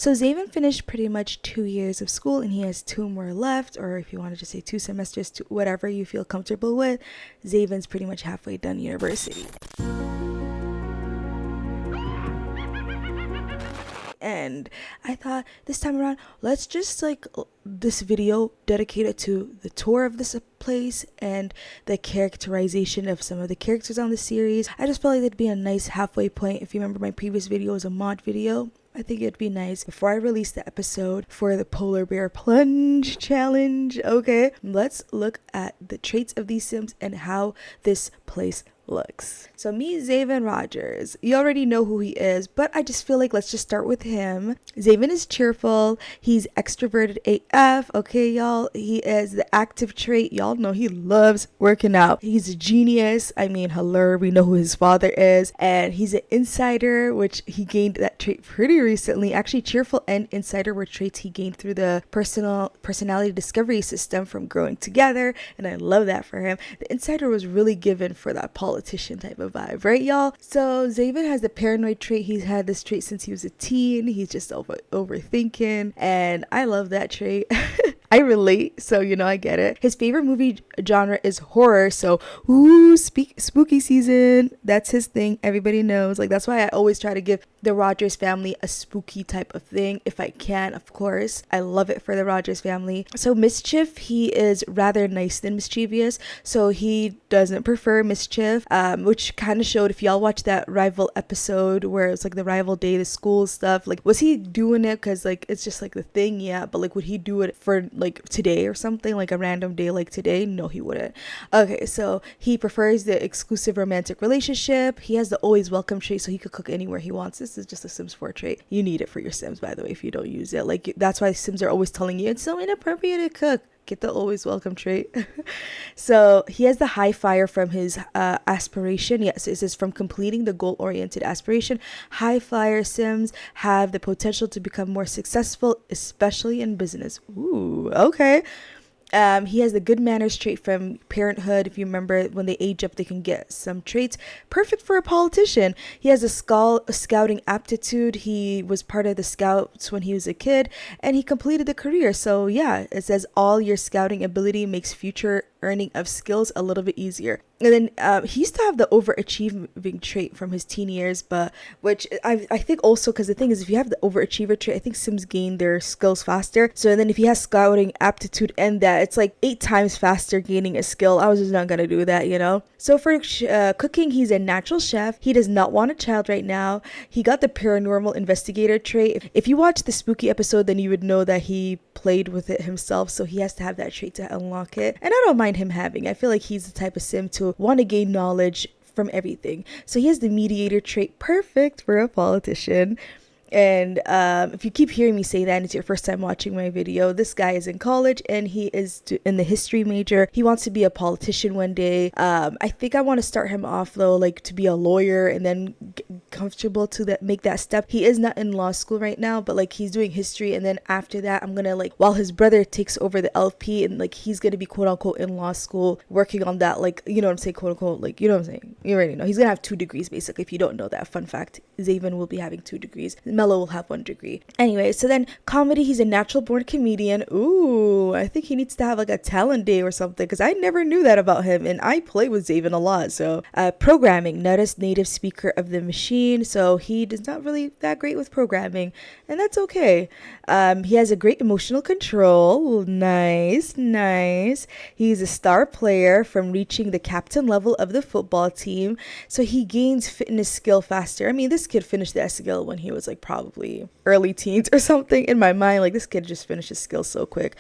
So Zayvin finished pretty much 2 years of school and he has 2 more left, or if you want to just say 2 semesters, whatever you feel comfortable with. Zayvin's pretty much halfway done university. And I thought this time around, let's just like this video dedicated to the tour of this place and the characterization of some of the characters on the series. I just felt like it'd be a nice halfway point. If you remember, my previous video was a mod video. I think it'd be nice before I release the episode for the polar bear plunge challenge. Okay, let's look at the traits of these Sims and how this place looks. So me, Zayvin Rogers, you already know who he is, but I just feel like let's just start with him. Zayvin is cheerful. He's extroverted AF. Okay, y'all. He is the active trait. Y'all know he loves working out. He's a genius. I mean, hello, we know who his father is. And he's an insider, which he gained that trait pretty recently. Actually, cheerful and insider were traits he gained through the personality discovery system from growing together. And I love that for him. The insider was really given for that politician type of vibe, right, y'all? So Zayvin has the paranoid trait. He's had this trait since he was a teen. He's just overthinking, and I love that trait. I relate, so you know, I get it. His favorite movie genre is horror, so spooky season, that's his thing. Everybody knows. Like, that's why I always try to give the Rogers family a spooky type of thing if I can, of course. I love it for the Rogers family. So mischief, he is rather nice than mischievous, so he doesn't prefer mischief, which kind of showed if y'all watch that rival episode where it's like the rival day, the school stuff. Like, was he doing it because like it's just like the thing? Yeah, but like would he do it for like today or something, like a random day like today? No, he wouldn't. Okay, so he prefers the exclusive romantic relationship. He has the always welcome trait, so he could cook anywhere he wants. This is just a Sims 4 trait. You need it for your Sims, by the way, if you don't use it. Like, that's why Sims are always telling you it's so inappropriate to cook. Get the always welcome trait. So he has the high fire from his aspiration. Yes, it says from completing the goal-oriented aspiration. High flyer Sims have the potential to become more successful, especially in business. Ooh, okay. He has the good manners trait from parenthood. If you remember, when they age up, they can get some traits. Perfect for a politician. He has a scouting aptitude. He was part of the scouts when he was a kid, and he completed the career. So yeah, it says all your scouting ability makes future earning of skills a little bit easier. And then he used to have the overachieving trait from his teen years, but which I think also, because the thing is, if you have the overachiever trait, I think Sims gain their skills faster. So then if he has scouting aptitude and that, it's like 8 times faster gaining a skill. I was just not gonna do that, you know. So for cooking, he's a natural chef. He does not want a child right now. He got the paranormal investigator trait. If you watch the spooky episode, then you would know that he played with it himself, so he has to have that trait to unlock it. And I don't mind him having. I feel like he's the type of Sim to want to gain knowledge from everything. So he has the mediator trait, perfect for a politician. And if you keep hearing me say that and it's your first time watching my video, this guy is in college and he is in the history major. He wants to be a politician one day. I think I want to start him off though, like to be a lawyer and then get comfortable to make that step. He is not in law school right now, but like he's doing history, and then after that I'm gonna, like, while his brother takes over the LP, and like he's gonna be quote unquote in law school working on that, like, you know what I'm saying, quote unquote, like, you know what I'm saying, you already know. He's gonna have 2 degrees basically. If you don't know that, fun fact, Zayvin will be having 2 degrees. Melo will have 1 degree. Anyway, so then comedy, he's a natural born comedian. Ooh, I think he needs to have like a talent day or something, because I never knew that about him, and I play with Zayvin a lot. So programming, not a native speaker of the machine, so he is not really that great with programming, and that's okay. He has a great emotional control. Nice. He's a star player from reaching the captain level of the football team, so he gains fitness skill faster. I mean, this kid finished that skill when he was like probably early teens or something. In my mind, like, this kid just finished his skills so quick.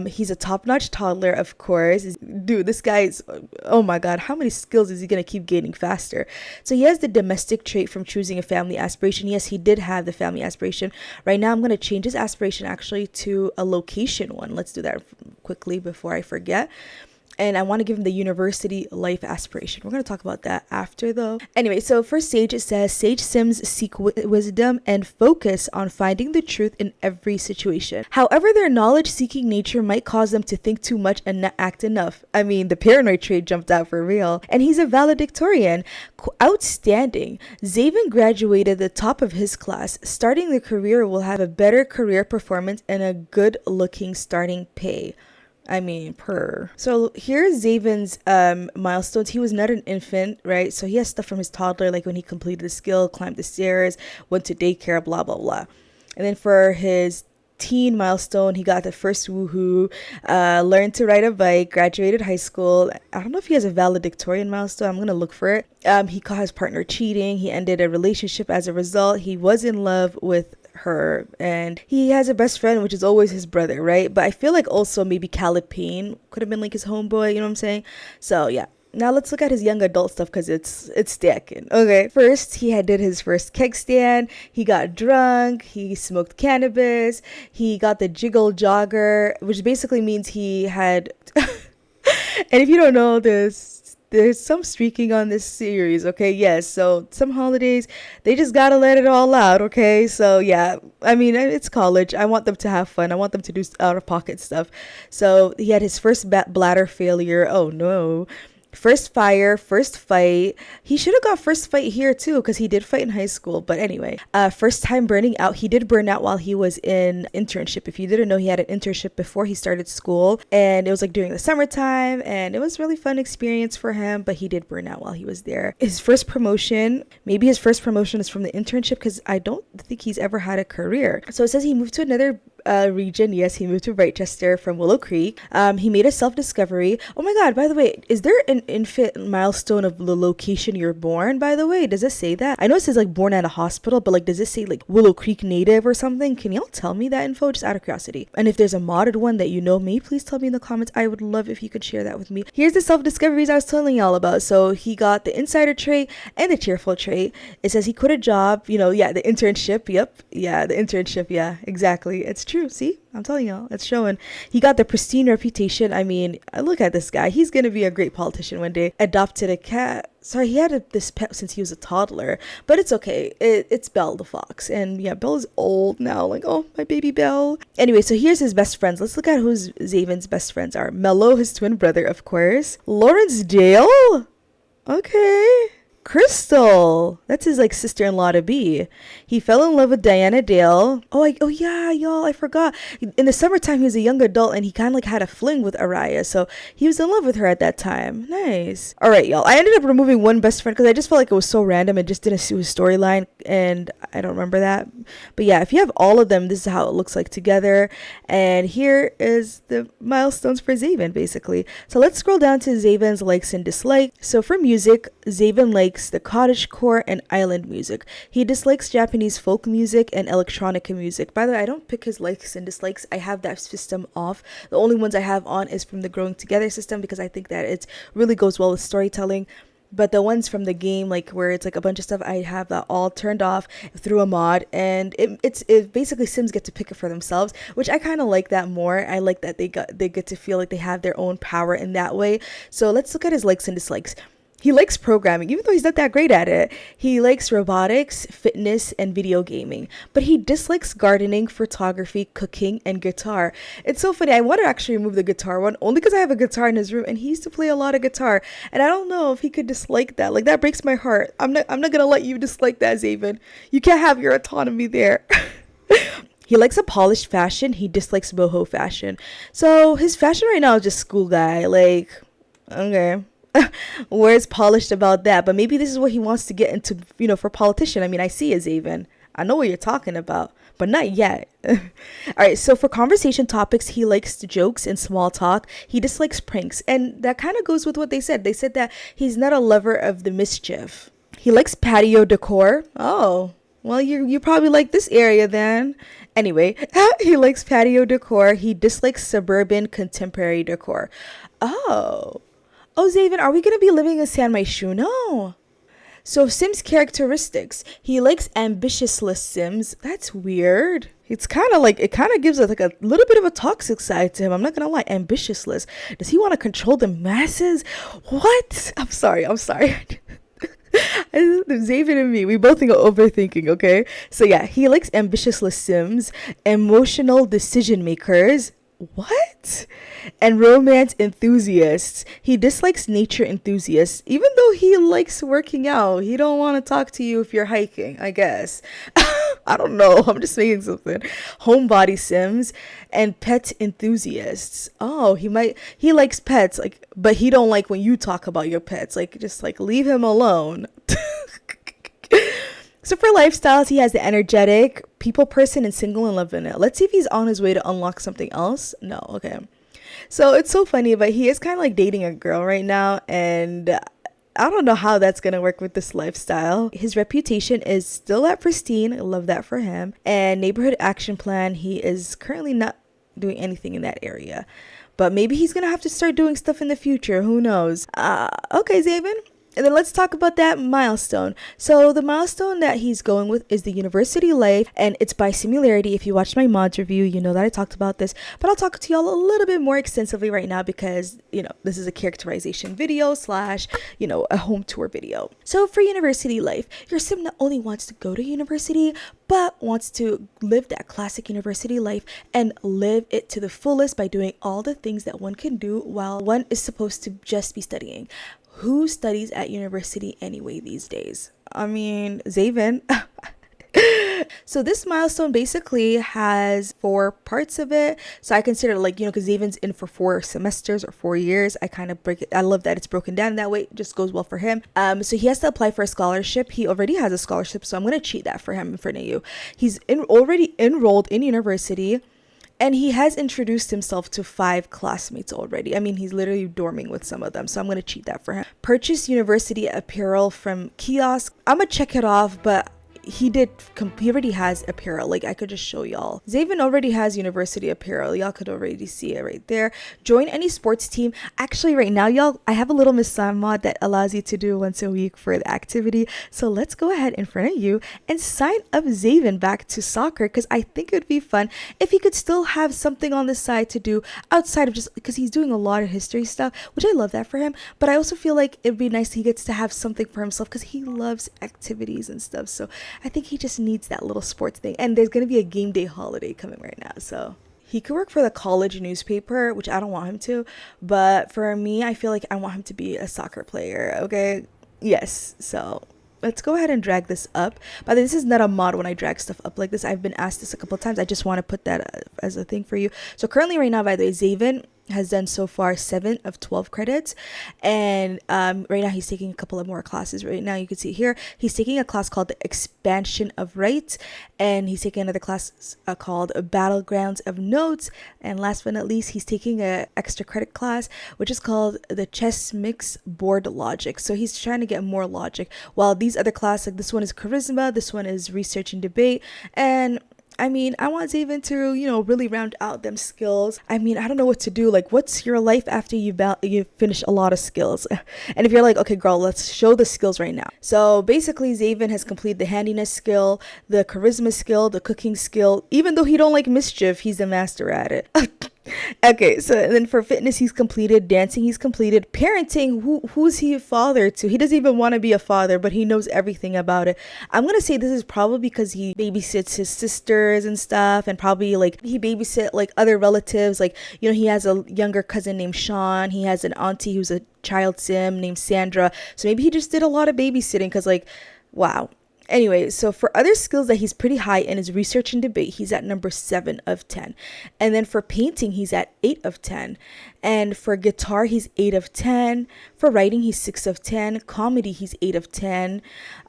He's a top-notch toddler, of course. Dude, this guy is, oh my god, how many skills is he gonna keep gaining faster? So he has the domestic trait from choosing a family aspiration. Yes, he did have the family aspiration. Right now I'm gonna change his aspiration actually to a location one. Let's do that quickly before I forget. And I want to give him the university life aspiration. We're going to talk about that after though. Anyway, so for Sage, it says Sage Sims seek wisdom and focus on finding the truth in every situation. However, their knowledge seeking nature might cause them to think too much and not act enough. I mean, the paranoid trait jumped out for real. And he's a valedictorian. Outstanding. Zayvin graduated the top of his class. Starting the career will have a better career performance and a good looking starting pay. I mean, per. So here's Zayvin's milestones. He was not an infant, right? So he has stuff from his toddler, like when he completed the skill, climbed the stairs, went to daycare, blah, blah, blah. And then for his teen milestone, he got the first woohoo, learned to ride a bike, graduated high school. I don't know if he has a valedictorian milestone. I'm going to look for it. He caught his partner cheating. He ended a relationship as a result. He was in love with her, and he has a best friend, which is always his brother, right? But I feel like also maybe Khaled Payne could have been like his homeboy, you know what I'm saying? So yeah. Now let's look at his young adult stuff because it's stacking. Okay, first he did his first keg stand. He got drunk. He smoked cannabis. He got the jiggle jogger, which basically means he had. And if you don't know this, there's some streaking on this series, okay? Yes, so some holidays, they just gotta let it all out, okay? So yeah, I mean, it's college. I want them to have fun. I want them to do out-of-pocket stuff. So he had his first bladder failure. Oh no. First fire, first fight. He should have got first fight here too, because he did fight in high school. But anyway, first time burning out. He did burn out while he was in internship. If you didn't know, he had an internship before he started school, and it was like during the summertime, and it was really fun experience for him. But he did burn out while he was there. His first promotion, maybe his first promotion is from the internship, because I don't think he's ever had a career. So it says he moved to another region. Yes, he moved to Britechester from Willow Creek. He made a self-discovery. Oh my god, by the way, is there an infant milestone of the location you're born, by the way? Does it say that? I know it says like born at a hospital, but like does it say like Willow Creek native or something? Can y'all tell me that info, just out of curiosity? And if there's a modded one that you know, me, please tell me in the comments. I would love if you could share that with me. Here's the self-discoveries I was telling y'all about. So he got the insider trait and the cheerful trait. It says he quit a job, you know, yeah, the internship. Yep, yeah, the internship. Yeah, exactly. It's true. See, I'm telling y'all, it's showing. He got the pristine reputation. I mean, look at this guy. He's gonna be a great politician one day. Adopted a cat. Sorry, he had this pet since he was a toddler, but it's okay. It's Belle the fox, and yeah, Belle is old now. Like, oh, my baby Belle. Anyway, so here's his best friends. Let's look at who Zayvin's best friends are. Melo, his twin brother, of course. Lawrence Dale. Okay. Crystal, that's his like sister-in-law to be. He fell in love with Diana Dale. Oh yeah, y'all, I forgot. In the summertime, he was a young adult, and he kind of like had a fling with Araya, so he was in love with her at that time. Nice. All right, y'all. I ended up removing one best friend because I just felt like it was so random. It just didn't suit his storyline, and I don't remember that. But yeah, if you have all of them, this is how it looks like together. And here is the milestones for Zayvin, basically. So let's scroll down to Zayvin's likes and dislikes. So for music, Zayvin likes the cottagecore and island music. He dislikes Japanese folk music and electronica music. By the way, I don't pick his likes and dislikes. I have that system off. The only ones I have on is from the Growing Together system, because I think that it really goes well with storytelling. But the ones from the game, like where it's like a bunch of stuff, I have that all turned off through a mod, and it basically Sims get to pick it for themselves, which I kind of like that more. I like that they get to feel like they have their own power in that way. So let's look at his likes and dislikes. He likes programming, even though he's not that great at it. He likes robotics, fitness, and video gaming. But he dislikes gardening, photography, cooking, and guitar. It's so funny. I want to actually remove the guitar one, only because I have a guitar in his room, and he used to play a lot of guitar. And I don't know if he could dislike that. Like, that breaks my heart. I'm not going to let you dislike that, Zayvin. You can't have your autonomy there. He likes a polished fashion. He dislikes boho fashion. So his fashion right now is just school guy. Like, okay. Where's polished about that? But maybe this is what he wants to get into, you know, for politician. I mean, I see it, Zayvin. I know what you're talking about, but not yet. All right, so for conversation topics, he likes jokes and small talk. He dislikes pranks, and that kind of goes with what they said. They said that he's not a lover of the mischief. He likes patio decor. Oh, well, you probably like this area then. Anyway, he likes patio decor. He dislikes suburban contemporary decor. Oh, Zayvin, are we going to be living in San Myshuno? So Sims characteristics. He likes ambitious Sims. That's weird. It's kind of like, it kind of gives us like a little bit of a toxic side to him. I'm not gonna lie, ambitious. Does he want to control the masses? What? I'm sorry. Zayvin and me, we both think of overthinking, okay? So yeah, he likes ambitious Sims, emotional decision makers. What? And romance enthusiasts. He dislikes nature enthusiasts, even though he likes working out. He don't want to talk to you if you're hiking, I guess. I don't know. I'm just saying something. Homebody Sims and pet enthusiasts. Oh, he likes pets, like, but he don't like when you talk about your pets. Like, just like leave him alone. So for lifestyles, he has the energetic, people person, and single and love in it. Let's see if he's on his way to unlock something else. No, okay. So it's so funny, but he is kind of like dating a girl right now, and I don't know how that's gonna work with this lifestyle. His reputation is still at pristine. I love that for him. And neighborhood action plan, he is currently not doing anything in that area, but maybe he's gonna have to start doing stuff in the future. Who knows? Okay, Zayvin. And then let's talk about that milestone. So the milestone that he's going with is the university life, and it's by similarity. If you watched my mods review, you know that I talked about this, but I'll talk to y'all a little bit more extensively right now because, this is a characterization video / a home tour video. So for university life, your sim not only wants to go to university, but wants to live that classic university life and live it to the fullest by doing all the things that one can do while one is supposed to just be studying. Who studies at university anyway these days? I mean, Zayvin. So this milestone basically has 4 parts of it. So I consider because Zayvin's in for 4 semesters or 4 years. I kind of break it. I love that it's broken down that way. It just goes well for him. So he has to apply for a scholarship. He already has a scholarship, so I'm going to cheat that for him in front of you. He's already enrolled in university. And he has introduced himself to 5 classmates already. I mean, he's literally dorming with some of them. So I'm going to cheat that for him. Purchase university apparel from kiosk. I'm going to check it off, but he already has apparel. Like, I could just show y'all. Zayvin already has university apparel. Y'all could already see it right there. Join any sports team. Actually, right now, y'all, I have a little Miss Sam mod that allows you to do once a week for the activity. So let's go ahead in front of you and sign up Zayvin back to soccer, because I think it would be fun if he could still have something on the side to do outside of just, because he's doing a lot of history stuff, which I love that for him. But I also feel like it'd be nice he gets to have something for himself because he loves activities and stuff. So I think he just needs that little sports thing. And there's going to be a game day holiday coming right now. So he could work for the college newspaper, which I don't want him to. But for me, I feel like I want him to be a soccer player. Okay. Yes. So let's go ahead and drag this up. But this is not a mod when I drag stuff up like this. I've been asked this a couple of times. I just want to put that as a thing for you. So currently right now, by the way, Zayvin has done so far 7 of 12 credits, and right now he's taking a couple of more classes. Right now you can see here he's taking a class called the Expansion of Rights, and he's taking another class called Battlegrounds of Notes, and last but not least he's taking a extra credit class which is called the Chess Mix Board Logic. So he's trying to get more logic, while these other classes, like this one is charisma, this one is research and debate. And I mean, I want Zayvin to, really round out them skills. I mean, I don't know what to do. Like, what's your life after you finish a lot of skills? And if you're like, okay, girl, let's show the skills right now. So basically, Zayvin has completed the handiness skill, the charisma skill, the cooking skill. Even though he don't like mischief, he's a master at it. Okay, so then for fitness, he's completed. Dancing, he's completed. Parenting, who's he a father to? He doesn't even want to be a father, but he knows everything about it. I'm gonna say this is probably because he babysits his sisters and stuff, and probably like he babysit like other relatives. Like, he has a younger cousin named Sean. He has an auntie who's a child sim named Sandra. So maybe he just did a lot of babysitting, because wow. Anyway, so for other skills that he's pretty high in is research and debate. He's at number 7 of 10. And then for painting, he's at 8 of 10. And for guitar, he's 8 of 10. For writing, he's 6 of 10. Comedy, he's 8 of 10.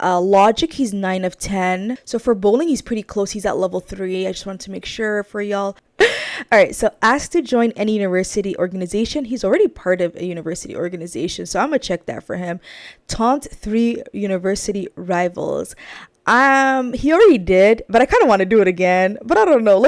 Logic, he's 9 of 10. So for bowling, he's pretty close. He's at level 3. I just wanted to make sure for y'all. All right, so asked to join any university organization. He's already part of a university organization, so I'm gonna check that for him. Taunt 3 university rivals. He already did, but I kind of want to do it again, but I don't know.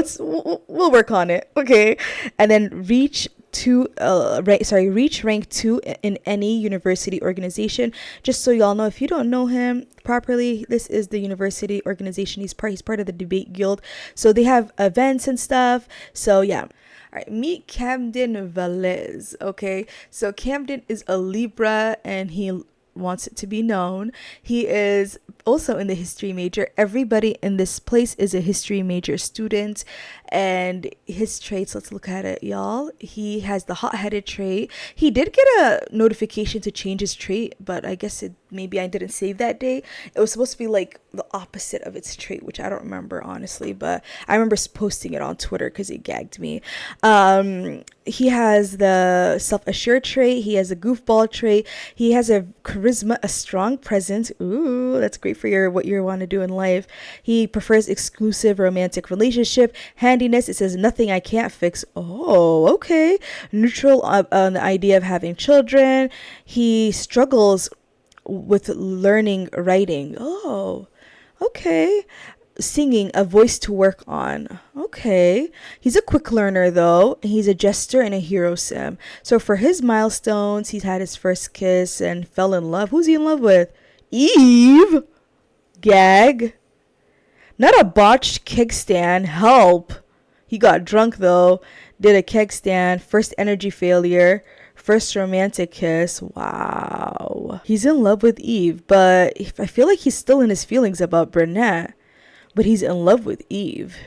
We'll work on it. Okay. And then reach reach rank 2 in any university organization. Just so y'all know, if you don't know him properly, this is the university organization he's part of the debate guild, so they have events and stuff. So yeah. All right, meet Camden Velez. Okay, so Camden is a Libra, and he wants it to be known he is also in the history major. Everybody in this place is a history major student, and his traits, let's look at it, y'all. He has the hot-headed trait. He did get a notification to change his trait, but I guess maybe I didn't save that day. It was supposed to be like the opposite of its trait, which I don't remember honestly, but I remember posting it on Twitter because it gagged me. He has the self-assured trait. He has a goofball trait. He has a charisma, a strong presence. Ooh, that's great for what you want to do in life. He prefers exclusive romantic relationship. Handiness, it says nothing I can't fix. Oh, okay. Neutral on the idea of having children. He struggles with learning writing. Oh, okay. Singing, a voice to work on. Okay. He's a quick learner though. He's a jester and a hero sim. So for his milestones, he's had his first kiss and fell in love. Who's he in love with? Eve. Gag. Not a botched keg stand. Help. He got drunk though. Did a keg stand. First energy failure. First romantic kiss. Wow. He's in love with Eve, but I feel like he's still in his feelings about Burnett. But he's in love with Eve.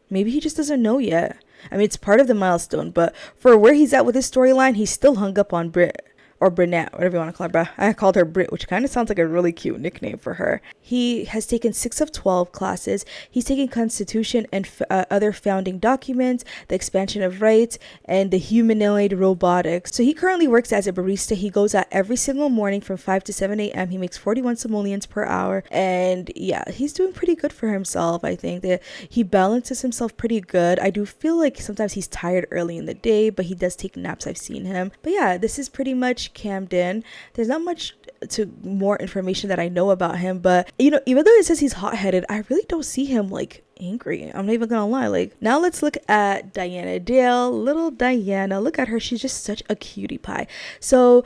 Maybe he just doesn't know yet. I mean, it's part of the milestone, but for where he's at with his storyline, he's still hung up on Brit. Or Burnett, whatever you want to call her. But I called her Brit, which kind of sounds like a really cute nickname for her. He has taken 6 of 12 classes. He's taken Constitution and other founding documents, the expansion of rights, and the humanoid robotics. So he currently works as a barista. He goes out every single morning from 5 to 7 a.m. He makes 41 simoleons per hour. And yeah, he's doing pretty good for himself. I think that he balances himself pretty good. I do feel like sometimes he's tired early in the day, but he does take naps. I've seen him. But yeah, this is pretty much Camden. There's not much to more information that I know about him, but you know, even though it says he's hot-headed, I really don't see him like angry. I'm not even gonna lie. Like, now let's look at Diana Dale. Little Diana, look at her. She's just such a cutie pie. So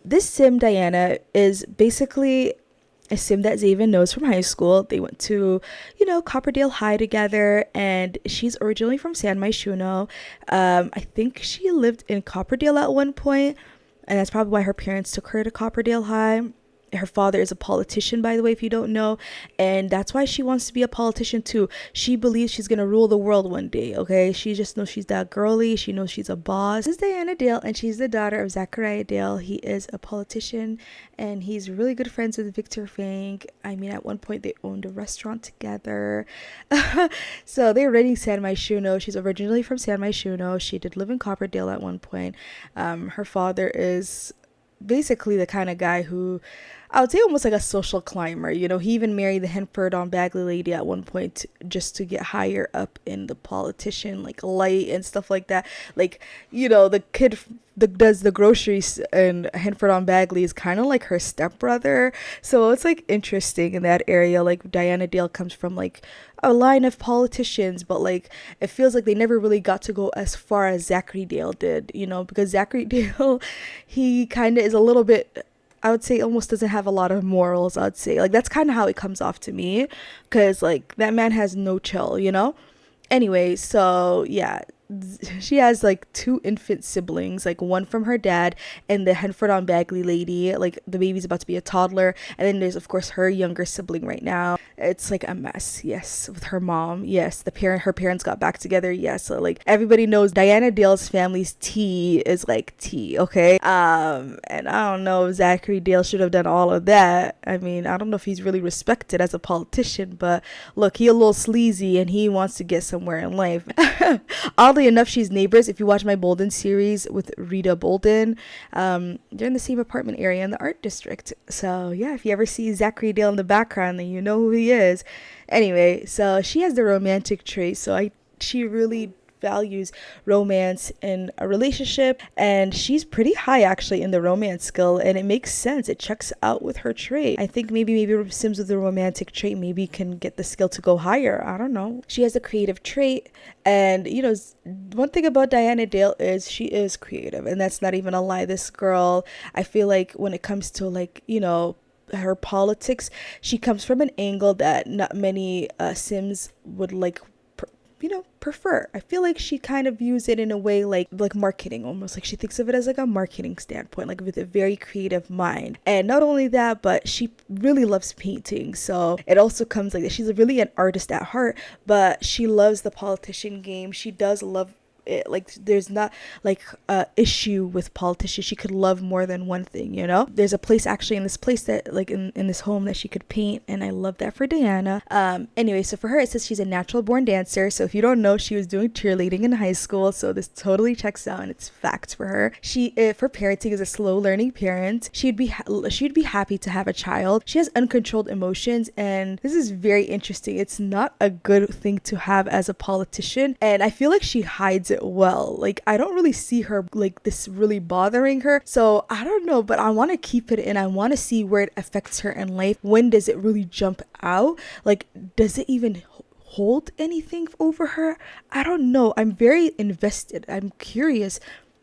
this sim Diana is basically a sim that Zayvin knows from high school. They went to, Copperdale High together, and she's originally from San Myshuno. I think she lived in Copperdale at one point, and that's probably why her parents took her to Copperdale High. Her father is a politician, by the way, if you don't know, and that's why she wants to be a politician too. She believes she's gonna rule the world one day, okay? She just knows she's that girly. She knows she's a boss. This is Diana Dale, and she's the daughter of Zachariah Dale. He is a politician, and he's really good friends with Victor Fang. I mean, at one point they owned a restaurant together. So they're renting San Myshuno. She's originally from San Myshuno. She did live in Copperdale at one point. Her father is basically the kind of guy who, I would say, almost like a social climber. He even married the Henford on Bagley lady at one point just to get higher up in the politician, like light and stuff like that. Like, the kid that does the groceries in Henford on Bagley is kind of like her stepbrother. So it's like interesting in that area. Like, Diana Dale comes from like a line of politicians, but like it feels like they never really got to go as far as Zachary Dale did, because Zachary Dale, he kind of is a little bit, I would say, almost doesn't have a lot of morals. I'd say, like, that's kind of how it comes off to me, because like that man has no chill. Anyway, so yeah, she has like 2 infant siblings, like one from her dad and the Henford on Bagley lady. Like, the baby's about to be a toddler, and then there's of course her younger sibling right now. It's like a mess. Yes, with her mom. Yes, her parents got back together. Yes, so like everybody knows Diana Dale's family's tea is like tea, okay? And I don't know if Zachary Dale should have done all of that. I mean, I don't know if he's really respected as a politician, but look, he a little sleazy and he wants to get somewhere in life. Oddly enough, she's neighbors. If you watch my Bolden series with Rita Bolden, they're in the same apartment area in the art district. So yeah, if you ever see Zachary Dale in the background, then you know who he is. Anyway, so she has the romantic trait. So she really values romance in a relationship, and she's pretty high actually in the romance skill, and it makes sense. It checks out with her trait. I think maybe Sims with the romantic trait maybe can get the skill to go higher. I don't know. She has a creative trait, and one thing about Diana Dale is she is creative, and that's not even a lie. This girl, I feel like when it comes to like her politics, she comes from an angle that not many Sims would like prefer. I feel like she kind of views it in a way like marketing, almost like she thinks of it as like a marketing standpoint, like with a very creative mind. And not only that, but she really loves painting, so it also comes like that. She's really an artist at heart, but she loves the politician game. She does love it. Like there's not like a issue with politicians. She could love more than one thing, there's a place actually in this place that like in this home that she could paint, and I love that for Diana. Anyway, so for her it says she's a natural born dancer. So if you don't know, she was doing cheerleading in high school, so this totally checks out and it's facts for her. She for parenting is a slow learning parent. She'd be happy to have a child. She has uncontrolled emotions, and this is very interesting. It's not a good thing to have as a politician, and I feel like she hides it well. Like I don't really see her like this really bothering her, so I don't know, but I want to keep it in. I want to see where it affects her in life. When does it really jump out? Like does it even hold anything over her? I don't know. I'm very invested. I'm curious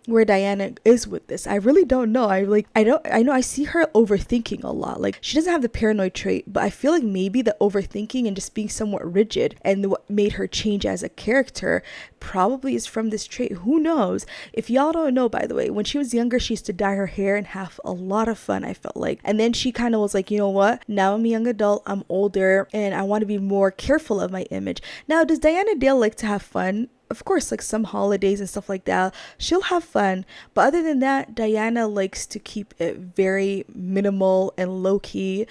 where Diana is with this. I really don't know. I know I see her overthinking a lot. Like she doesn't have the paranoid trait, but I feel like maybe the overthinking and just being somewhat rigid and what made her change as a character probably is from this trait. Who knows? If y'all don't know, by the way, when she was younger, she used to dye her hair and have a lot of fun, I felt like. And then she kind of was like, you know what? Now I'm a young adult, I'm older, and I want to be more careful of my image. Now, does Diana Dale like to have fun? Of course, like some holidays and stuff like that, she'll have fun. But other than that, Diana likes to keep it very minimal and low-key.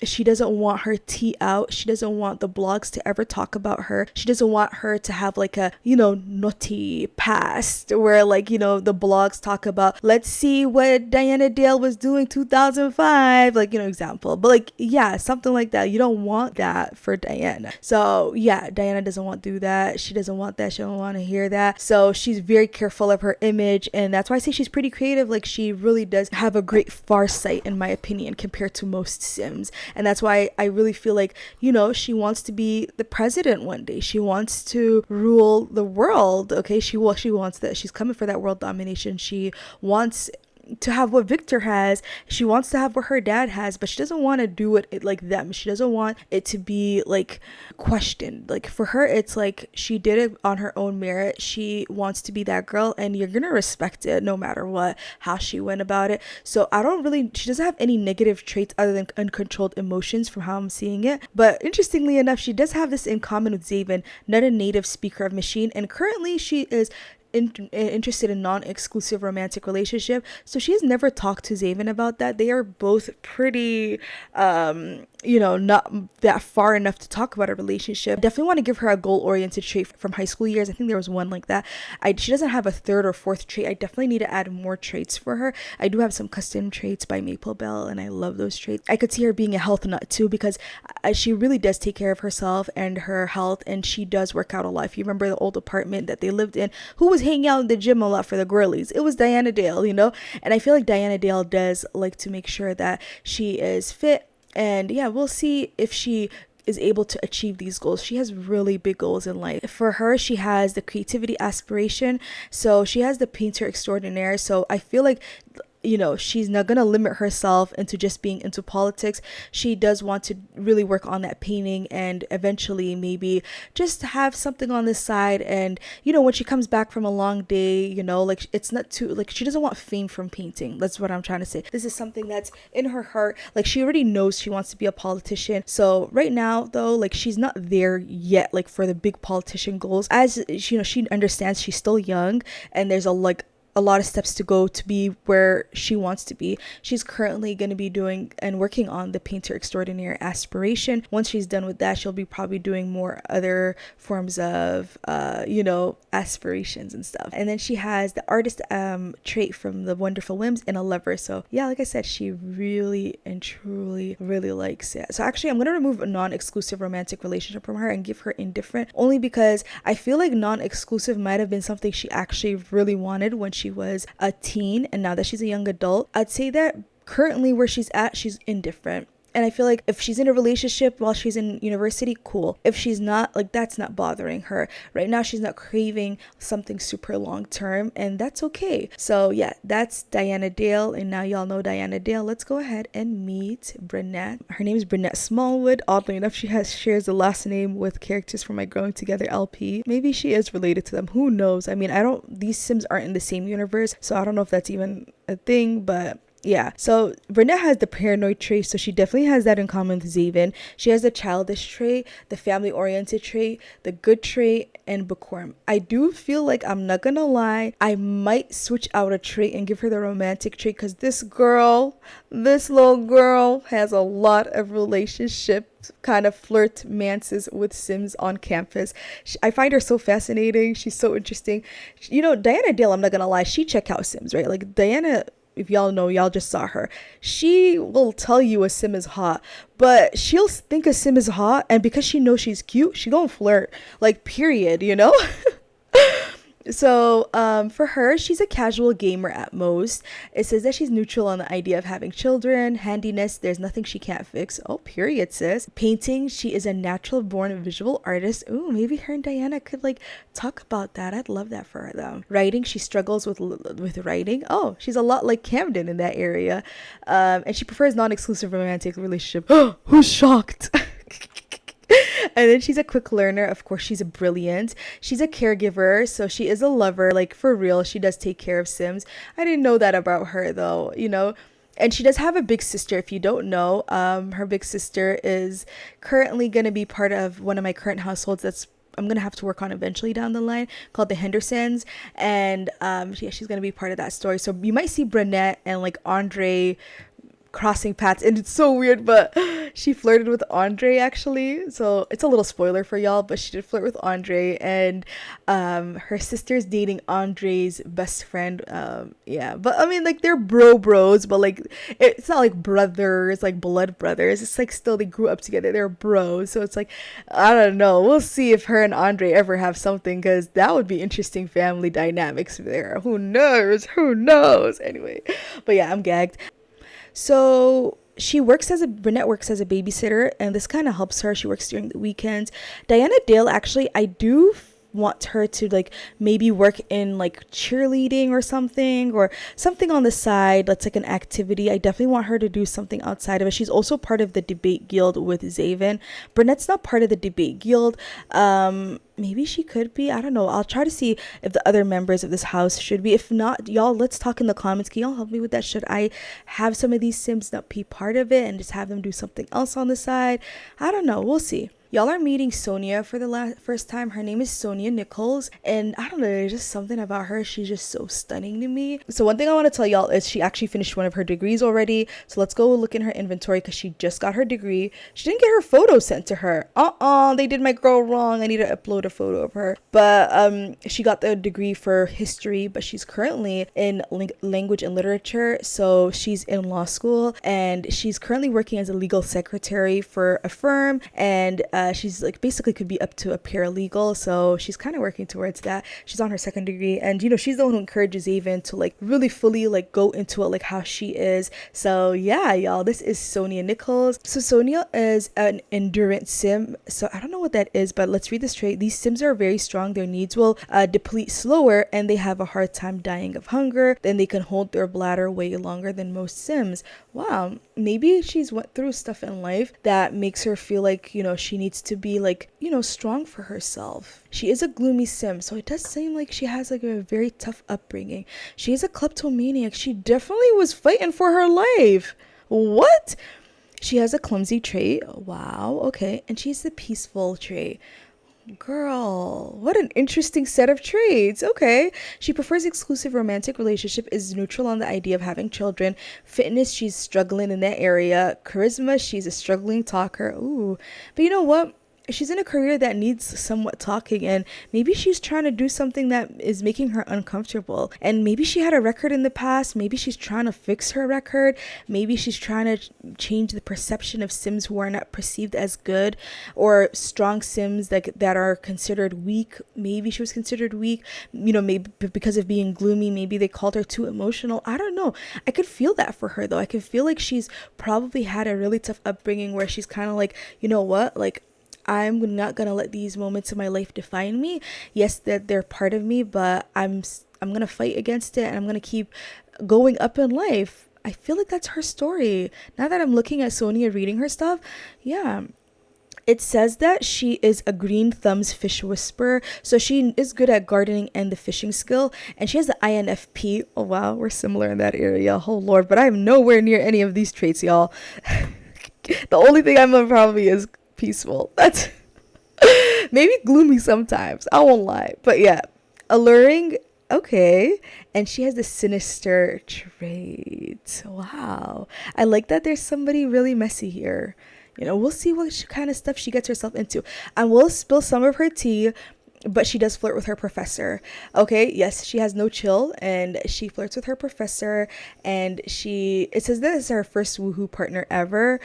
She doesn't want her tea out. She doesn't want the blogs to ever talk about her. She doesn't want her to have like a, naughty past where like, the blogs talk about, let's see what Diana Dale was doing 2005, like, example. But like, yeah, something like that. You don't want that for Diana. So yeah, Diana doesn't want to do that. She doesn't want that. She don't want to hear that. So she's very careful of her image. And that's why I say she's pretty creative. Like she really does have a great farsight, in my opinion, compared to most Sims. And that's why I really feel like, she wants to be the president one day. She wants to rule the world. Okay, she wants that. She's coming for that world domination. She wants to have what Victor has. She wants to have what her dad has, but she doesn't want to do it like them. She doesn't want it to be like questioned. Like for her, it's like she did it on her own merit. She wants to be that girl, and you're gonna respect it no matter what, how she went about it. So she doesn't have any negative traits other than uncontrolled emotions from how I'm seeing it. But interestingly enough, she does have this in common with Zayvin, not a native speaker of machine, and currently she is interested in non-exclusive romantic relationship. So she has never talked to Zayvin about that. They are both pretty not that far enough to talk about a relationship. I definitely want to give her a goal-oriented trait from high school years. I think there was one like that. She doesn't have a third or fourth trait. I definitely need to add more traits for her. I do have some custom traits by Maple Bell, and I love those traits. I could see her being a health nut too, because she really does take care of herself and her health, and she does work out a lot. If you remember the old apartment that they lived in, who was hanging out in the gym a lot for the girlies? It was Diana Dale, and I feel like Diana Dale does like to make sure that she is fit. And yeah, we'll see if she is able to achieve these goals. She has really big goals in life. For her, she has the creativity aspiration. So she has the painter extraordinaire. So I feel like she's not gonna limit herself into just being into politics. She does want to really work on that painting and eventually maybe just have something on the side. And when she comes back from a long day, like it's not too, like she doesn't want fame from painting. That's what I'm trying to say. This is something that's in her heart. Like she already knows she wants to be a politician. So right now though, like she's not there yet, like for the big politician goals. As she understands she's still young, and there's a lot of steps to go to be where she wants to be. She's currently going to be doing and working on the painter extraordinaire aspiration. Once she's done with that, she'll be probably doing more other forms of aspirations and stuff. And then she has the artist trait from the Wonderful Whims and a lover. So yeah, like I said, she really and truly really likes it. So actually, I'm going to remove a non-exclusive romantic relationship from her and give her indifferent, only because I feel like non-exclusive might have been something she actually really wanted when she was a teen, and now that she's a young adult, I'd say that currently where she's at, she's indifferent. And I feel like if she's in a relationship while she's in university, cool. If she's not, like, that's not bothering her. Right now, she's not craving something super long term, and that's okay. So yeah, that's Diana Dale. And now y'all know Diana Dale. Let's go ahead and meet Brunette. Her name is Brunette Smallwood. Oddly enough, she shares the last name with characters from my Growing Together LP. Maybe she is related to them. Who knows? I mean, these Sims aren't in the same universe, so I don't know if that's even a thing, but yeah, so Brunette has the paranoid trait, so she definitely has that in common with Zayvin. She has the childish trait, the family-oriented trait, the good trait, and Bookworm. I do feel like, I'm not gonna lie, I might switch out a trait and give her the romantic trait, because this little girl has a lot of relationships, kind of flirtmances with Sims on campus. I find her so fascinating. She's so interesting. Diana Dale, I'm not gonna lie, she check out Sims, right? Like Diana, if y'all know, y'all just saw her. She will tell you a Sim is hot, but she'll think a Sim is hot, and because she knows she's cute, she gonna flirt. Like, period, So for her, she's a casual gamer at most. It says that she's neutral on the idea of having children. Handiness, there's nothing she can't fix. Oh, period, sis. Painting, she is a natural born visual artist. Ooh, maybe her and Diana could talk about that. I'd love that for her though. Writing, she struggles with writing. Oh, she's a lot like Camden in that area. And she prefers non-exclusive romantic relationship. Who's shocked? And then she's a quick learner. Of course, she's brilliant. She's a caregiver, so she is a lover. Like, for real, she does take care of Sims. I didn't know that about her, though, And she does have a big sister, if you don't know. Her big sister is currently going to be part of one of my current households that's I'm going to have to work on eventually down the line, called the Hendersons. And she's going to be part of that story. So you might see Brunette and Andre crossing paths, and it's so weird, but she flirted with Andre actually, so it's a little spoiler for y'all, but she did flirt with Andre, and her sister's dating Andre's best friend. But I mean, they're bros, but it's not brothers, blood brothers. It's still they grew up together, they're bros, so it's I don't know, we'll see if her and Andre ever have something, because that would be interesting family dynamics there. Who knows anyway. But yeah, I'm gagged. So Brunette works as a babysitter, and this kind of helps her. She works during the weekends. Diana Dale, actually, I do want her to maybe work in cheerleading or something on the side that's an activity. I definitely want her to do something outside of it. She's also part of the debate guild with Zayvin. Brunette's not part of the debate guild. Maybe she could be. I don't know. I'll try to see if the other members of this house should be. If not, y'all, let's talk in the comments. Can y'all help me with that? Should I have some of these Sims not be part of it and just have them do something else on the side? I don't know. We'll see. Y'all are meeting Sonia for the first time. Her name is Sonia Nichols, and I don't know, there's just something about her. She's just so stunning to me. So one thing I want to tell y'all is she actually finished one of her degrees already. So let's go look in her inventory, because she just got her degree. She didn't get her photo sent to her. They did my girl wrong. I need to upload a photo of her. But she got the degree for history, but she's currently in language and literature. So she's in law school, and she's currently working as a legal secretary for a firm, and she's basically could be up to a paralegal, so she's kind of working towards that. She's on her second degree, and she's the one who encourages Zayvin to really fully go into it how she is. So yeah, y'all, this is Sonia Nichols. So Sonia is an endurance sim, so I don't know what that is, but let's read this trait. These sims are very strong. Their needs will deplete slower, and they have a hard time dying of hunger. Then they can hold their bladder way longer than most sims. Wow, maybe she's went through stuff in life that makes her feel she needs to be strong for herself. She is a gloomy sim, so it does seem like she has a very tough upbringing. She is a kleptomaniac. She definitely was fighting for her life. What? She has a clumsy trait. Wow, okay. And she's the peaceful trait. Girl, what an interesting set of traits. Okay. She prefers exclusive romantic relationship, is neutral on the idea of having children. Fitness, she's struggling in that area. Charisma, she's a struggling talker. Ooh. But you know what? She's in a career that needs somewhat talking, and maybe she's trying to do something that is making her uncomfortable, and maybe she had a record in the past. Maybe she's trying to fix her record. Maybe she's trying to change the perception of sims who are not perceived as good, or strong sims that are considered weak. Maybe she was considered weak, maybe because of being gloomy. Maybe they called her too emotional. I don't know. I could feel that for her though. I could feel like she's probably had a really tough upbringing where she's kind of like, you know what, like, I'm not gonna let these moments in my life define me. Yes, that they're part of me, but I'm gonna fight against it, and I'm gonna keep going up in life. I feel like that's her story. Now that I'm looking at Sonia reading her stuff, yeah. It says that she is a green thumbs fish whisperer, so she is good at gardening and the fishing skill, and she has the INFP. Oh wow, we're similar in that area. Oh lord, but I'm nowhere near any of these traits, y'all. The only thing I'm probably is peaceful. That's maybe gloomy sometimes. I won't lie. But yeah, alluring. Okay. And she has the sinister trait. Wow. I like that there's somebody really messy here. We'll see what kind of stuff she gets herself into. I will spill some of her tea, but she does flirt with her professor. Okay, yes, she has no chill, and she flirts with her professor, and it says this is her first woohoo partner ever.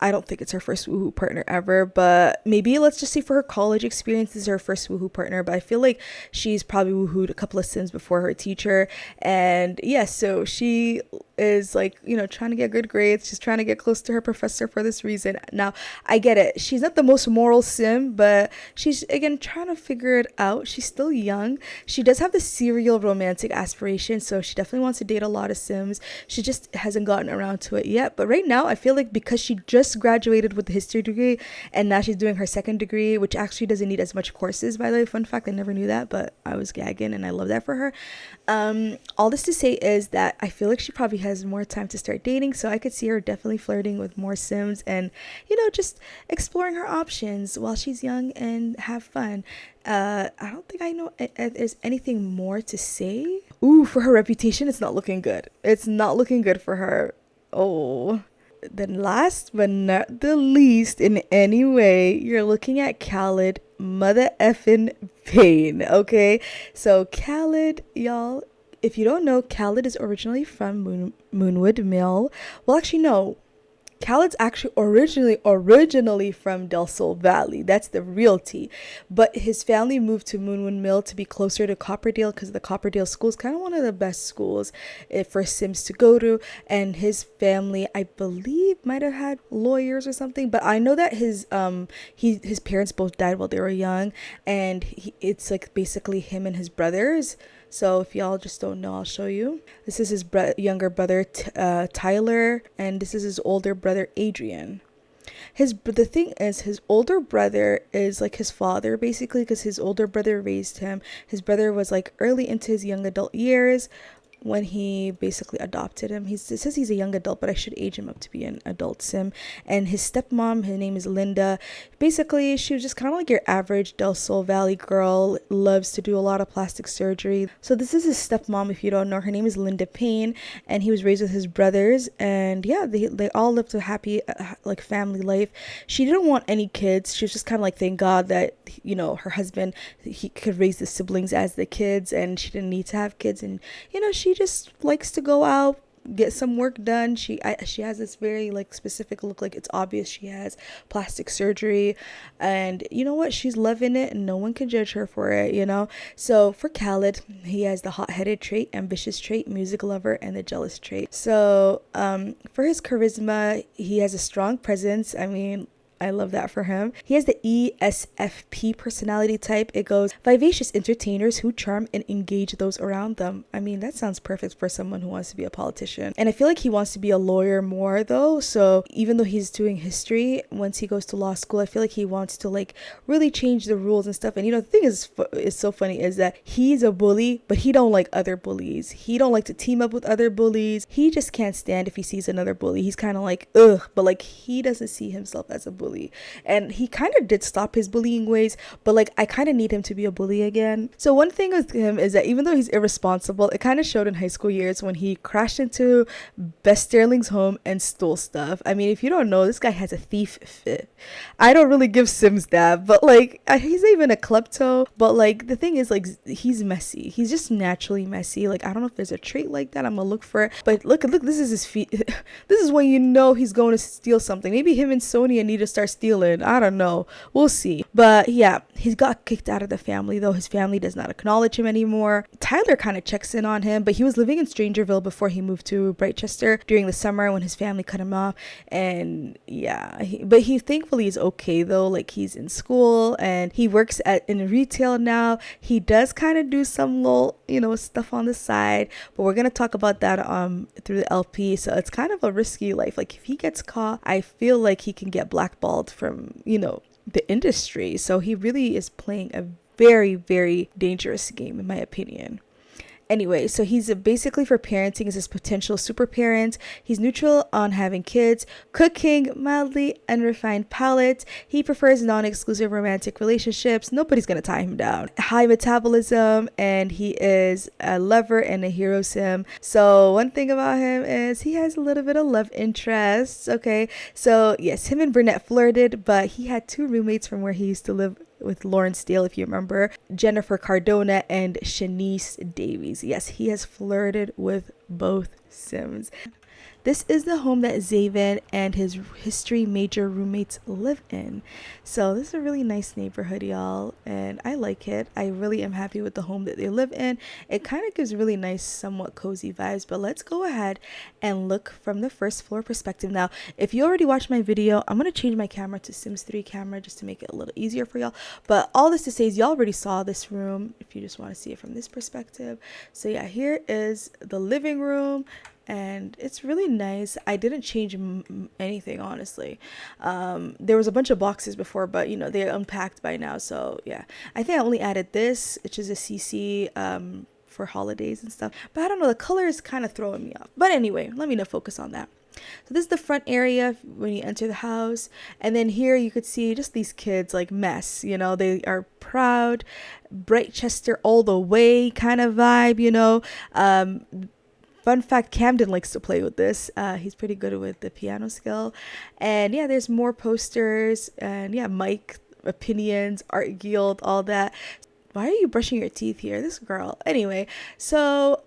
I don't think it's her first woohoo partner ever, but maybe let's just say for her college experience, this is her first woohoo partner. But I feel like she's probably woohooed a couple of sims before her teacher. And yes, so she is like, trying to get good grades. She's trying to get close to her professor for this reason. Now, I get it. She's not the most moral sim, but she's, again, trying to figure it out. She's still young. She does have the serial romantic aspiration, so she definitely wants to date a lot of sims. She just hasn't gotten around to it yet. But right now, I feel like because she just graduated with the history degree, and now she's doing her second degree, which actually doesn't need as much courses, by the way. Fun fact, I never knew that, but I was gagging, and I love that for her. All this to say is that I feel like she probably has more time to start dating, so I could see her definitely flirting with more sims and just exploring her options while she's young and have fun. I don't think I know if there's anything more to say. Ooh, for her reputation, it's not looking good. It's not looking good for her. Oh. Then last but not the least in any way, you're looking at Khaled mother effing Payne, okay? So Khaled, y'all, if you don't know, Khaled is originally from Moonwood Mill. Well, actually, no. Khaled's actually originally from Del Sol Valley. That's the real tea. But his family moved to Moonwood Mill to be closer to Copperdale, because the Copperdale school is kind of one of the best schools for Sims to go to. And his family, I believe, might have had lawyers or something. But I know that his parents both died while they were young, and it's like basically him and his brothers. So if y'all just don't know, I'll show you. This is his younger brother, Tyler, and this is his older brother, Adrian. The thing is, his older brother is like his father, basically, because his older brother raised him. His brother was like early into his young adult years when he basically adopted him. It says he's a young adult, but I should age him up to be an adult sim. And his stepmom, her name is Linda. Basically, she was just kind of like your average Del Sol Valley girl, loves to do a lot of plastic surgery. So this is his stepmom, if you don't know. Her name is Linda Payne, and he was raised with his brothers. And yeah, they all lived a happy like family life. She didn't want any kids. She was just kind of like, thank God that her husband, he could raise the siblings as the kids, and she didn't need to have kids. And she just likes to go out, get some work done. She has this very like specific look, like it's obvious she has plastic surgery, and you know what, she's loving it, and no one can judge her for it. So for Khaled, he has the hot-headed trait, ambitious trait, music lover, and the jealous trait. So for his charisma, he has a strong presence. I love that for him. He has the ESFP personality type. It goes, vivacious entertainers who charm and engage those around them. That sounds perfect for someone who wants to be a politician. And I feel like he wants to be a lawyer more though. So even though he's doing history, once he goes to law school, I feel like he wants to like really change the rules and stuff. And the thing is so funny is that he's a bully, but he don't like other bullies. He don't like to team up with other bullies. He just can't stand if he sees another bully. He's kind of like, ugh, but like he doesn't see himself as a bully. bully. And he kind of did stop his bullying ways, but like I kind of need him to be a bully again. So one thing with him is that even though he's irresponsible, it kind of showed in high school years when he crashed into Bess Sterling's home and stole stuff. I mean, if you don't know, this guy has a thief fit. I don't really give Sims that, but like he's not even a klepto. But like the thing is, like, he's messy. He's just naturally messy. Like I don't know if there's a trait like that. I'm gonna look for it. But look, this is his feet. This is when you know he's going to steal something. Maybe him and Sonia need to start stealing. I don't know. We'll see. But yeah, he's got kicked out of the family, though. His family does not acknowledge him anymore. Tyler kind of checks in on him, but he was living in Strangerville before he moved to Britechester during the summer when his family cut him off. And yeah, but he thankfully is okay though. Like he's in school and he works in retail now. He does kind of do some little, stuff on the side, but we're gonna talk about that through the LP. So it's kind of a risky life. Like if he gets caught, I feel like he can get blackballed from the industry. So he really is playing a very, very dangerous game in my opinion. Anyway, so he's basically for parenting as his potential super parent. He's neutral on having kids, cooking, mildly unrefined palate. He prefers non-exclusive romantic relationships. Nobody's gonna tie him down. High metabolism, and he is a lover and a hero sim. So one thing about him is he has a little bit of love interests. Okay, so yes, him and Burnett flirted, but he had 2 roommates from where he used to live with Lawrence Dale, if you remember, Jennifer Cardona and Shanice Davies. Yes, he has flirted with both Sims. This is the home that Zayvin and his history major roommates live in. So this is a really nice neighborhood, y'all, and I like it. I really am happy with the home that they live in. It kind of gives really nice, somewhat cozy vibes, but let's go ahead and look from the first floor perspective. Now, if you already watched my video, I'm going to change my camera to Sims 3 camera just to make it a little easier for y'all. But all this to say is y'all already saw this room if you just want to see it from this perspective. So yeah, here is the living room. And it's really nice. I didn't change anything, honestly. There was a bunch of boxes before, but they're unpacked by now. So yeah, I think I only added this, which is a CC for holidays and stuff. But I don't know, the color is kind of throwing me off. But anyway, let me not focus on that. So this is the front area when you enter the house. And then here you could see just these kids like mess, they are proud, Britechester all the way kind of vibe, Fun fact, Camden likes to play with this. He's pretty good with the piano skill. And yeah, there's more posters and yeah, Mike, opinions, art guild, all that. Why are you brushing your teeth here? This girl. Anyway, so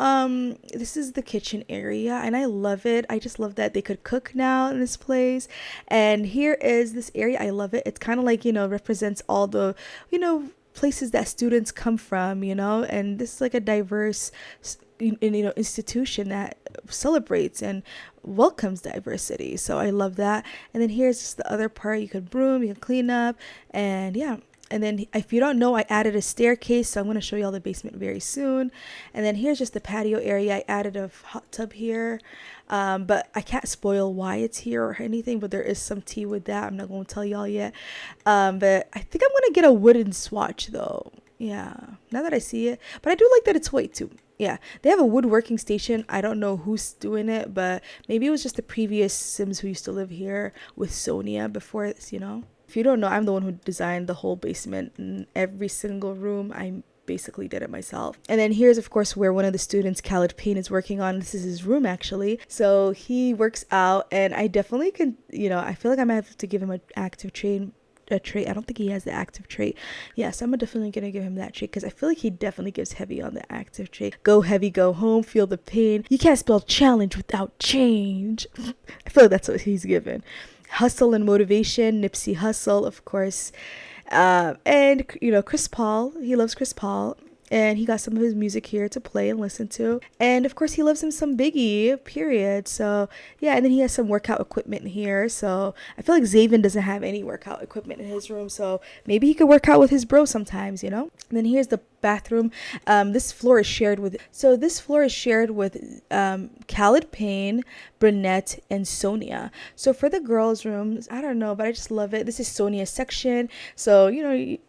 this is the kitchen area and I love it. I just love that they could cook now in this place. And here is this area. I love it. It's kind of like, represents all the, places that students come from, and this is like a diverse institution that celebrates and welcomes diversity. So I love that. And then here's just the other part. You could broom, you can clean up, and yeah. And then if you don't know, I added a staircase, so I'm going to show you all the basement very soon. And then here's just the patio area. I added a hot tub here, but I can't spoil why it's here or anything, but there is some tea with that. I'm not going to tell y'all yet. But I think I'm going to get a wooden swatch though. Yeah, now that I see it. But I do like that it's white too. Yeah, they have a woodworking station. I don't know who's doing it, but maybe it was just the previous Sims who used to live here with Sonia before this, If you don't know, I'm the one who designed the whole basement and every single room. I basically did it myself. And then here's of course where one of the students, Khaled Payne, is working on. This is his room actually. So he works out and I definitely can, I feel like I might have to give him an active trait. I don't think he has the active trait. Yes, I'm definitely gonna give him that trait because I feel like he definitely gives heavy on the active trait. Go heavy, go home, feel the pain. You can't spell challenge without change. I feel like that's what he's given. Hustle and motivation, Nipsey Hussle, of course. And Chris Paul, he loves Chris Paul. And he got some of his music here to play and listen to. And of course, he loves him some Biggie, period. So yeah, and then he has some workout equipment here. So I feel like Zayvin doesn't have any workout equipment in his room. So maybe he could work out with his bro sometimes, And then here's the bathroom. This floor is shared with Khaled Payne, Burnett, and Sonia. So for the girls' rooms, I don't know, but I just love it. This is Sonia's section. So,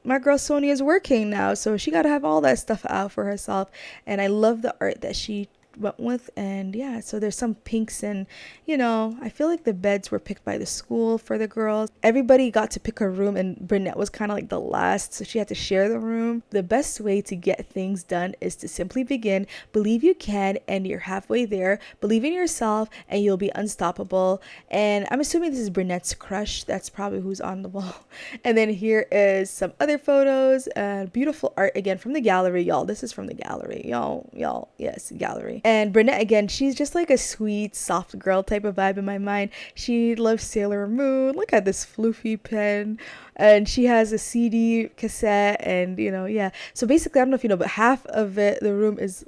my girl Sonia is working now, so she got to have all that stuff out for herself. And I love the art that she went with. And yeah, so there's some pinks, and I feel like the beds were picked by the school for the girls. Everybody got to pick a room, and Brunette was kind of like the last, so she had to share the room. The best way to get things done is to simply begin. Believe you can, and you're halfway there. Believe in yourself, and you'll be unstoppable. And I'm assuming this is Brunette's crush. That's probably who's on the wall. And then here is some other photos and beautiful art again from the gallery, y'all. This is from the gallery, y'all. Yes, gallery. And Brunette again, she's just like a sweet, soft girl type of vibe in my mind. She loves Sailor Moon. Look at this floofy pen. And she has a CD cassette, and yeah. So basically, I don't know if you know, but half of it, the room is,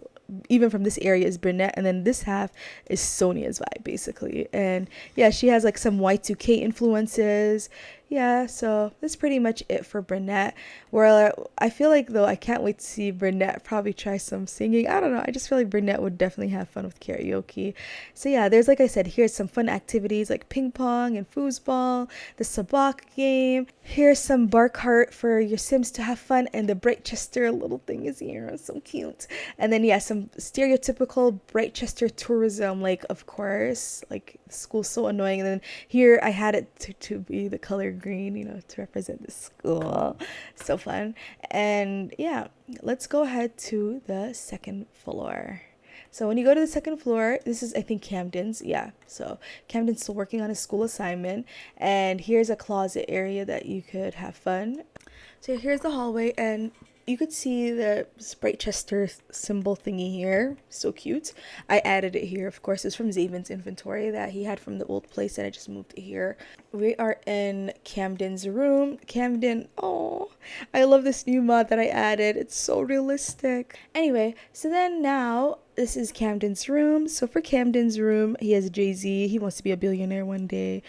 even from this area, is Brunette, and then this half is Sonia's vibe basically. And yeah, she has like some Y2K influences. Yeah, so that's pretty much it for Brunette. Where I feel like, though, I can't wait to see Brunette probably try some singing. I don't know, I just feel like Brunette would definitely have fun with karaoke. So yeah, there's, like I said, here's some fun activities like ping pong and foosball, the sabak game. Here's some bar cart for your Sims to have fun, and the Britechester little thing is here. It's so cute. And then yeah, some stereotypical Britechester tourism, like, of course, like, school's so annoying. And then here I had it to be the color green, to represent the school. So fun. And yeah, let's go ahead to the second floor. So when you go to the second floor, this is, I think, Camden's. Yeah, so Camden's still working on his school assignment. And here's a closet area that you could have fun. So here's the hallway, and you could see the Britechester symbol thingy here. So cute. I added it here, of course. It's from Zayvin's inventory that he had from the old place, and I just moved it here. We are in Camden's room. Camden, oh, I love this new mod that I added. It's so realistic. Anyway, so then now, this is Camden's room. So for Camden's room, he has Jay-Z. He wants to be a billionaire one day.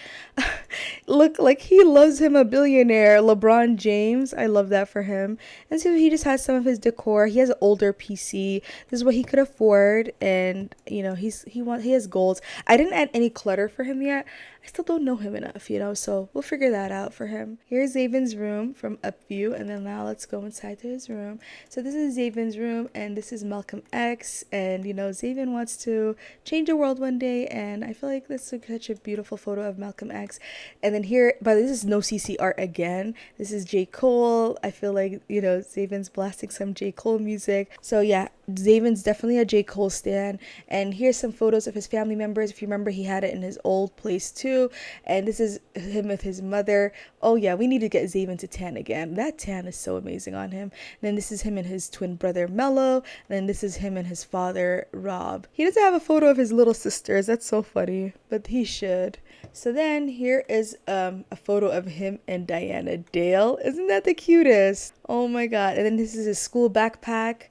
Look, like, he loves him a billionaire. LeBron James. I love that for him. And so he just has some of his decor. He has an older PC. This is what he could afford. And, he has goals. I didn't add any clutter for him yet. I still don't know him enough, so we'll figure that out for him. Here's Zayvin's room from up view, and then now let's go inside to his room. So this is Zayvin's room, and this is Malcolm X, and Zayvin wants to change the world one day, and I feel like this is such a beautiful photo of Malcolm X. And then here, but this is no CC art again. This is J. Cole. I feel like Zayvin's blasting some J. Cole music. So yeah, Zayvin's definitely a J. Cole stan. And here's some photos of his family members. If you remember, he had it in his old place too. And this is him with his mother. Oh yeah, we need to get Zayvin to tan again. That tan is so amazing on him. And then this is him and his twin brother Melo. And then this is him and his father Rob. He doesn't have a photo of his little sisters. That's so funny, but he should. So then here is a photo of him and Diana Dale. Isn't that the cutest? Oh my god. And then this is his school backpack,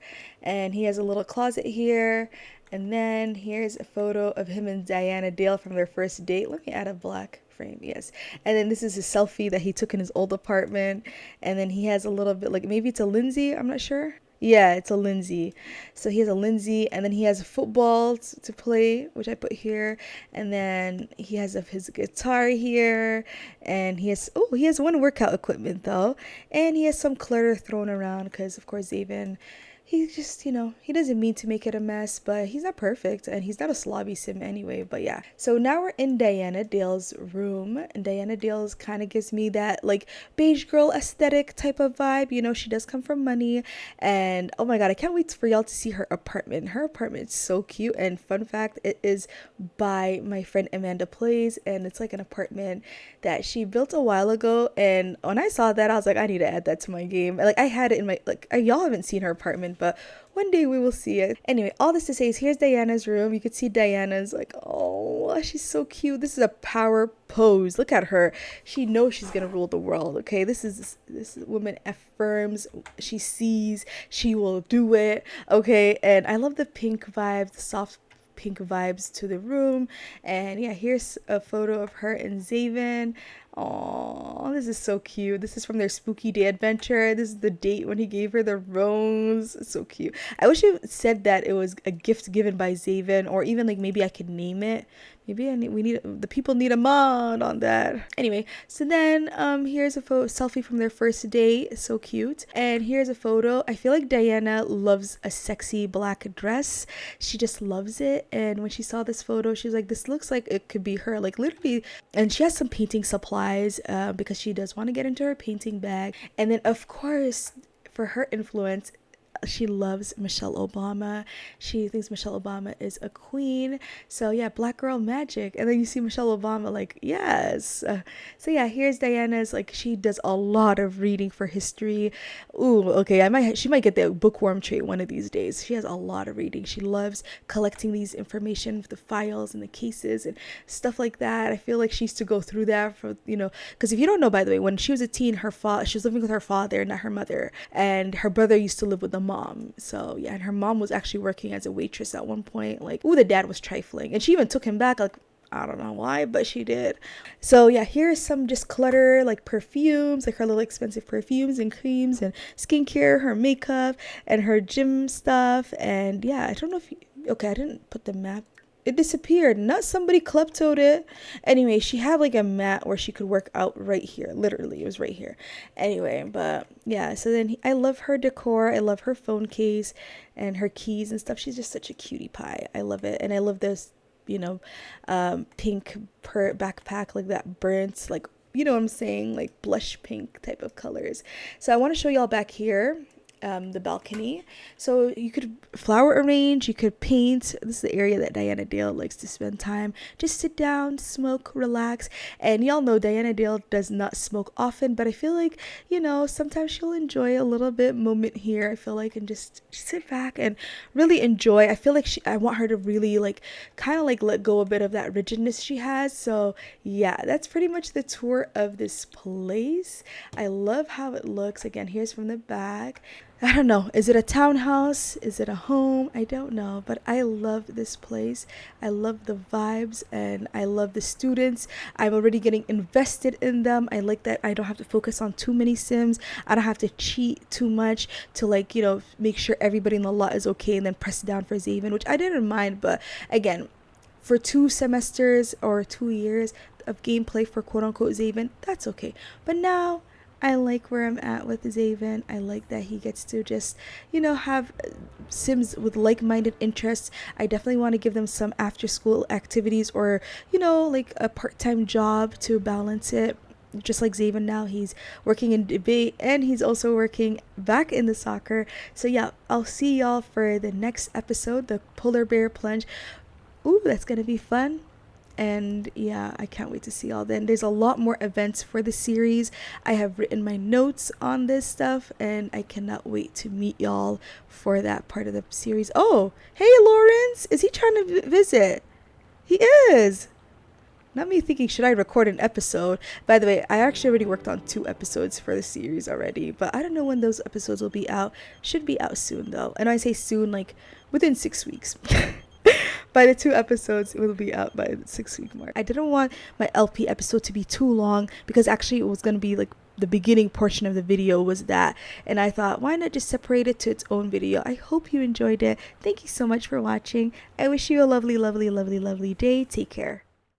and he has a little closet here. And then here's a photo of him and Diana Dale from their first date. Let me add a black frame. Yes. And then this is his selfie that he took in his old apartment. And then he has a little bit, like, maybe it's a Lindsay, I'm not sure. Yeah, it's a Lindsay. So he has a Lindsay, and then he has a football to play, which I put here. And then he has his guitar here, and he has one workout equipment though, and he has some clutter thrown around because, of course, Zayvin, he just, he doesn't mean to make it a mess, but he's not perfect, and he's not a slobby sim anyway. But yeah, so now we're in Diana Dale's room, and Diana Dale's kind of gives me that, like, beige girl aesthetic type of vibe. She does come from money, and oh my god, I can't wait for y'all to see her apartment. Her apartment is so cute, and fun fact, it is by my friend Amanda Plays, and it's like an apartment that she built a while ago. And when I saw that, I was like, I need to add that to my game. Like, I had it in my, like, y'all haven't seen her apartment, but one day we will see it. Anyway, all this to say is here's Diana's room. You could see Diana's, like, oh, she's so cute. This is a power pose. Look at her. She knows she's gonna rule the world. Okay, this woman affirms. She sees. She will do it. Okay, and I love the pink vibe, the soft pink vibes to the room. And yeah, here's a photo of her and Zayvin. Oh, this is so cute. This is from their spooky day adventure. This is the date when he gave her the rose. It's so cute. I wish it said that it was a gift given by Zayvin, or even like maybe I could name it. Maybe we need the people need a mod on that. Anyway, so then here's a photo selfie from their first date. So cute. And here's a photo. I feel like Diana loves a sexy black dress. She just loves it. And when she saw this photo, she was like, this looks like it could be her, like literally. And she has some painting supplies because she does want to get into her painting bag. And then of course, for her influence, she loves Michelle Obama. She thinks Michelle Obama is a queen. So yeah, black girl magic. And then you see Michelle Obama like, yes. So yeah, here's Diana's, like, she does a lot of reading for history. Ooh, okay, she might get the bookworm trait one of these days. She has a lot of reading. She loves collecting these information, the files and the cases and stuff like that. I feel like she used to go through that for, because if you don't know, by the way, when she was a teen, she was living with her father, not her mother, and her brother used to live with the mom. So yeah, and her mom was actually working as a waitress at one point. Like, the dad was trifling, and she even took him back. Like, I don't know why, but she did. So yeah, here's some just clutter, like perfumes, like her little expensive perfumes and creams and skincare, her makeup and her gym stuff. And yeah, I don't know if I didn't put the map. It disappeared. Not somebody kleptoed it. Anyway, she had like a mat where she could work out right here. Literally, it was right here. Anyway, but yeah, so then I love her decor. I love her phone case and her keys and stuff. She's just such a cutie pie. I love it. And I love this, pink backpack, like that burnt, like, what I'm saying, like blush pink type of colors. So I want to show y'all back here. The balcony, so you could flower arrange, you could paint. This is the area that Diana Dale likes to spend time, just sit down, smoke, relax. And y'all know Diana Dale does not smoke often, but I feel like, sometimes she'll enjoy a little bit moment here, I feel like, and just sit back and really enjoy. I feel like I want her to really like kind of like let go a bit of that rigidness she has. So yeah, that's pretty much the tour of this place. I love how it looks. Again, here's from the back. I don't know. Is it a townhouse? Is it a home? I don't know. But I love this place. I love the vibes and I love the students. I'm already getting invested in them. I like that I don't have to focus on too many sims. I don't have to cheat too much to make sure everybody in the lot is okay and then press down for Zayvin, which I didn't mind. But again, for 2 semesters or 2 years of gameplay for quote unquote Zayvin, that's okay. But now I like where I'm at with Zayvin. I like that he gets to just, have sims with like-minded interests. I definitely want to give them some after-school activities or, like a part-time job to balance it. Just like Zayvin now, he's working in debate and he's also working back in the soccer. So yeah, I'll see y'all for the next episode, the polar bear plunge. Ooh, that's gonna be fun. And yeah, I can't wait to see all then. There's a lot more events for the series. I have written my notes on this stuff and I cannot wait to meet y'all for that part of the series. Oh, hey Lawrence, is he trying to visit? He is. Not me thinking, should I record an episode? By the way, I actually already worked on 2 episodes for the series already, but I don't know when those episodes will be out. Should be out soon though. And I say soon, like within 6 weeks. By the 2 episodes, it will be out by the 6-week mark. I didn't want my LP episode to be too long because actually it was going to be like the beginning portion of the video was that. And I thought, why not just separate it to its own video? I hope you enjoyed it. Thank you so much for watching. I wish you a lovely, lovely, lovely, lovely day. Take care.